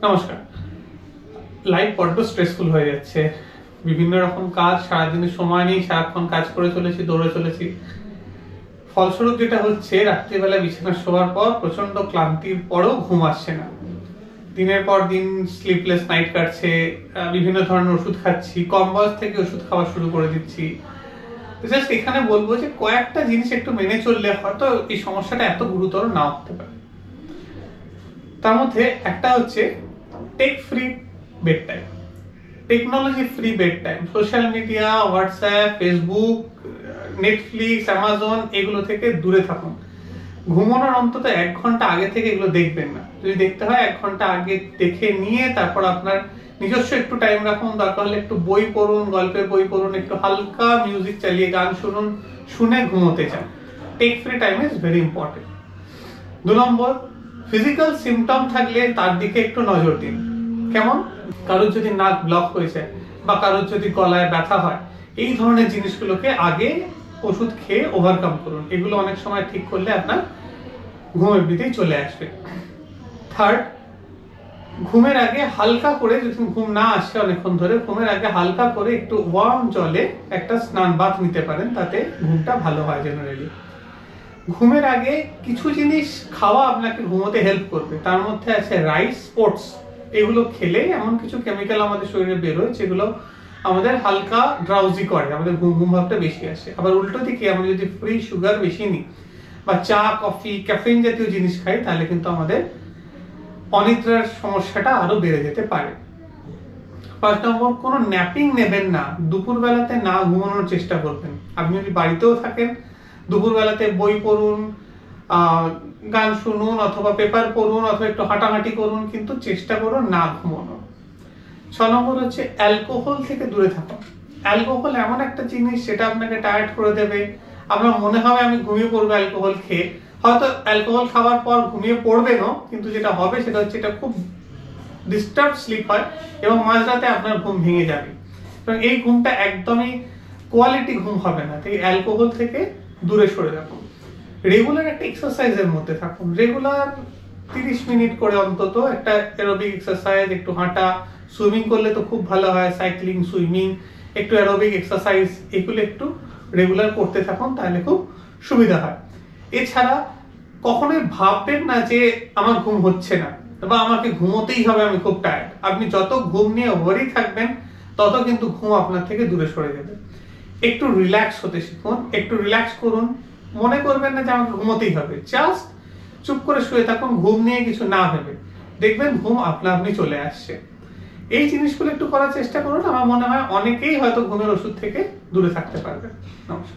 নমস্কার। লাইফ বড্ড স্ট্রেসফুল হয়ে যাচ্ছে। বিভিন্ন রকম কাজ, সারাদিনের সময় নেই, সারাক্ষণ কাজ করে চলেছি, দৌড়ে চলেছি। ফলস্বরূপ যেটা হচ্ছে, রাত্রিবেলা বিছানায় শোয়ার পর প্রচন্ড ক্লান্তির পরও ঘুম আসছে না। দিনের পর দিন স্লিপলেস নাইট কাটছে, বিভিন্ন ধরনের ওষুধ খাচ্ছি, কম বয়স থেকে ওষুধ খাওয়া শুরু করে দিচ্ছি। জাস্ট এখানে বলবো যে কয়েকটা জিনিস একটু মেনে চললে হয়তো এই সমস্যাটা এত গুরুতর নাও হতে পারে। তার মধ্যে একটা হচ্ছে tech free bed time, technology free bed time. Social media, WhatsApp, Facebook, Netflix, Amazon এগুলো থেকে দূরে থাকুন। ঘুমানোর অন্তত 1 ঘন্টা আগে থেকে এগুলো দেখবেন না। যদি দেখতে হয় 1 ঘন্টা আগে দেখে নিয়ে তারপর আপনার নিজস্ব একটু টাইম রাখুন। দরকার হলে একটু বই পড়ুন, গল্পের বই পড়ুন, একটু হালকা মিউজিক চালিয়ে গান শুনুন, শুনে ঘুমোতে যান। Tech free time is very important. 2 number, physical symptom থাকলে তার দিকে একটু নজর দিন। কেমন? কারোর যদি নাক ব্লক হয়েছে বা কারোর যদি গলায় ব্যথা হয়, এই ধরনের জিনিসগুলোকে আগে ওষুধ খেয়ে ওভারকাম করুন। এগুলো অনেক সময় ঠিক করলে আপনার ঘুম এমনিতেই চলে আসবে। থার্ড, ঘুমের আগে হালকা করে, যদি ঘুম না আসে অনেকক্ষণ ধরে, ঘুমের আগে হালকা করে একটু ওয়ার্ম জলে একটা স্নান বাথ নিতে পারেন, তাতে ঘুমটা ভালো হয় জেনারেলি। ঘুমের আগে কিছু জিনিস খাওয়া আপনাকে ঘুমোতে হেল্প করবে। তার মধ্যে আছে রাইস, ওটস। এগুলো খেলে এমন কিছু কেমিক্যাল আমাদের শরীরে বেরোয় যেগুলো আমাদের হালকা ড্রাউজি করে, আমাদের ঘুম ঘুম ভাবটা বেশি আসে। আবার উল্টো দিকে আমরা যদি ফ্রি সুগার বেশি নিই বা চা, কফি, ক্যাফেইন জাতীয় জিনিস খাই, তাহলে কিন্তু আমাদের অনিদ্রার সমস্যাটা আরো বেড়ে যেতে পারে। 5 নম্বর, কোনো ন্যাপিং নেবেন না। দুপুর বেলাতে না ঘুমানোর চেষ্টা করবেন। আপনি যদি বাড়িতেও থাকেন, দুপুর বেলাতে বই পড়ুন, গান শুনুন, অথবা পেপার পড়ুন, অথবা একটু হাঁটাহাঁটি করুন, কিন্তু চেষ্টা করুন না ঘুমানোর। 6 নম্বর হচ্ছে অ্যালকোহল থেকে দূরে থাকুন। অ্যালকোহল এমন একটা জিনিস যেটা আপনাকে টায়ার্ড করে দেবে। আপনার মনে হবে আমি ঘুমিয়ে পড়বো অ্যালকোহল খেয়ে, হয়তো অ্যালকোহল খাওয়ার পর ঘুমিয়ে পড়বেনও, কিন্তু যেটা হবে সেটা হচ্ছে এটা খুব ডিস্টার্ব স্লিপ হয় এবং মাঝরাতে আপনার ঘুম ভেঙে যাবে এবং এই ঘুমটা একদমই কোয়ালিটি ঘুম হবে না। তাই অ্যালকোহল থেকে দূরে সরে রাখুন। রেগুলার একটা এক্সারসাইজের মধ্যে থাকুন। রেগুলার 30 মিনিট করে অন্তত একটা অ্যারোবিক এক্সারসাইজ, একটু হাঁটা, সুইমিং করলে তো খুব ভালো হয়, সাইক্লিং, সুইমিং, একটু অ্যারোবিক এক্সারসাইজ, এগুলো একটু রেগুলার করতে থাকুন, তাহলে খুব সুবিধা হয়। এছাড়া কখনোই ভাববেন না যে আমার ঘুম হচ্ছে না বা আমাকে ঘুমোতেই হবে, আমি খুব টায়ার্ড। আপনি যত ঘুম নিয়ে ওভারই থাকবেন, তত কিন্তু ঘুম আপনার থেকে দূরে সরে যাবে। একটু রিল্যাক্স হতে শিখুন, একটু রিল্যাক্স করুন। মনে করবেন না যে আমাকে ঘুমোতেই হবে, জাস্ট চুপ করে শুয়ে থাকুন, ঘুম নিয়ে কিছু না ভেবে। দেখবেন ঘুম আপনা আপনি চলে আসছে। এই জিনিসগুলো একটু করার চেষ্টা করুন। আমার মনে হয় অনেকেই হয়তো ঘুমের ওষুধ থেকে দূরে থাকতে পারবে। নমস্কার।